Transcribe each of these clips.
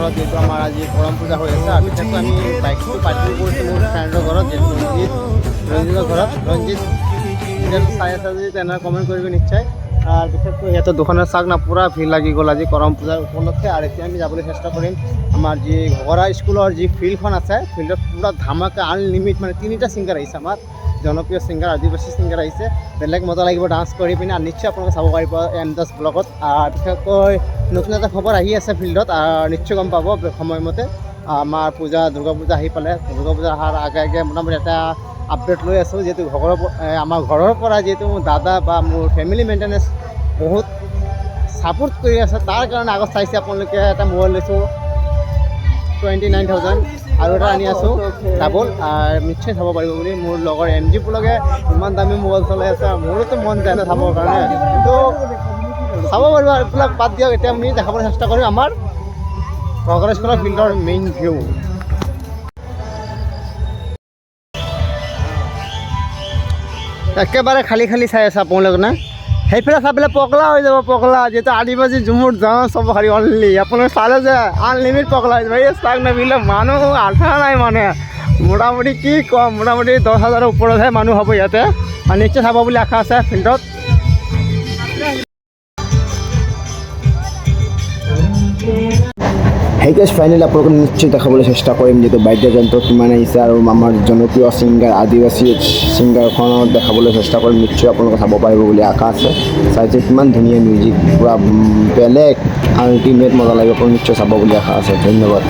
ঘৰত যেহেতু আমাৰ আজি কৰম পূজা হৈ আছে আৰু বিশেষকৈ আমি বাইকটো পাৰ্টি কৰিছোঁ মোৰ ফ্ৰেণ্ডৰ ঘৰত যিহেতু ৰঞ্জিতৰ ঘৰত ৰঞ্জিত চাই আছে যদি তেনেহ'লে কমেণ্ট কৰিব নিশ্চয়। আর বিশেষকৈ সিহঁতৰ দোকানৰ চাওক না পুৰা ভিৰ লাগি গ'ল আজি কৰম পূজাৰ উপলক্ষে। আৰু এতিয়া আমি যাবলৈ চেষ্টা কৰিম আমাৰ যি ঘগৰা স্কুলৰ যি ফিল্ডখন আছে, ফিল্ডত পুৰা ধামাকা আনলিমিট মানে 3টা ছিংগাৰ আহিছে, আমাৰ জনপ্ৰিয় ছিংগাৰ আদিবাসী ছিংগাৰ আহিছে। বেলেগ মজা লাগিব ডান্স কৰি পিনে, আৰু নিশ্চয় আপোনালোকে চাব পাৰিব এমদাস ব্লগত। বিশেষকৈ নতুন এটা খবৰ আহি আছে ফিল্ডত, নিশ্চয় গম পাব সময়মতে। আমাৰ পূজা দুৰ্গা পূজা আহি পালে, দুৰ্গা পূজা অহাৰ আগে আগে মোটামুটি এটা আপডেট লৈ আছোঁ। যিহেতু আমাৰ ঘৰৰ পৰা যিহেতু মোৰ দাদা বা মোৰ ফেমিলি মেইনটেনেঞ্চ বহুত ছাপোৰ্ট কৰি আছে, তাৰ কাৰণে আগত চাইছে আপোনালোকে এটা মোবাইল লৈছোঁ 29,000 আৰু এটা আনি আছোঁ ডাবল, নিশ্চয় চাব পাৰিব বুলি। মোৰ লগৰ MG ব্লগে ইমান দামী মোবাইল চলাই আছে, মোৰোতো মন যায় না চাবৰ কাৰণে, তো চাব পাৰিব। এইবিলাক বাদ দিয়ক, এতিয়া আমি দেখাবলৈ চেষ্টা কৰিম আমাৰ ঘগৰা স্কুলৰ ফিল্ডৰ মেইন ভিউ। একেবাৰে খালী খালী চাই আছে আপোনালোকে না, সেইফালে চাই পেলাই পগলা হৈ যাব, পগলা। যিহেতু আদিবাসী ঝুমুৰ যাওঁ চব খালি অনলি আপোনালোকে চালে যে আনলিমিট পগলা হৈ যাব। এই চাওক নাবিলে মানুহ আঠা নাই মানে, মোটামুটি কি কম, মোটামুটি 10,000ৰ ওপৰতহে মানুহ হ'ব ইয়াতে, আৰু নিশ্চয় চাব বুলি আশা আছে ফিল্ডত। সেই গাইজ ফাইনেলি আপোনালোকে নিশ্চয় দেখাবলৈ চেষ্টা কৰিম যিহেতু বাদ্যযন্ত্ৰ কিমান আহিছে, আৰু আমাৰ জনপ্ৰিয় ছিংগাৰ আদিবাসী ছিংগাৰখনত দেখাবলৈ চেষ্টা কৰিম। নিশ্চয় আপোনালোকে চাব পাৰিব বুলি আশা আছে। চাইছে কিমান ধুনীয়া মিউজিক, পূৰা বেলেগ আল্টিমেট মজা লাগিব, আপোনালোকে নিশ্চয় চাব বুলি আশা আছে। ধন্যবাদ।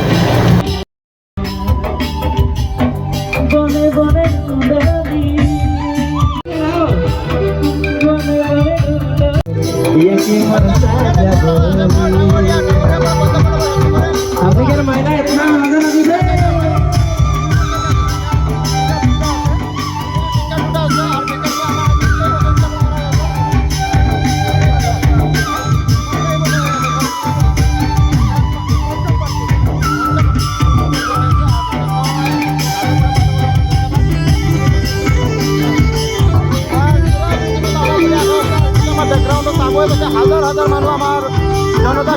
হাজার হাজার মানুষ আমার জনতা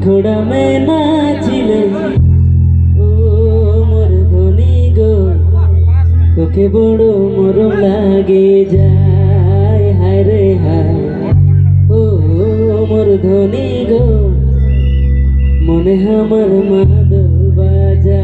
ঠোড়া মে নাচিলে ও মোর ধনী গো তোকে বড় মরম লাগে যায় হায় রে হায় ও মোর ধনী গো মনে আমার মাদল বাজা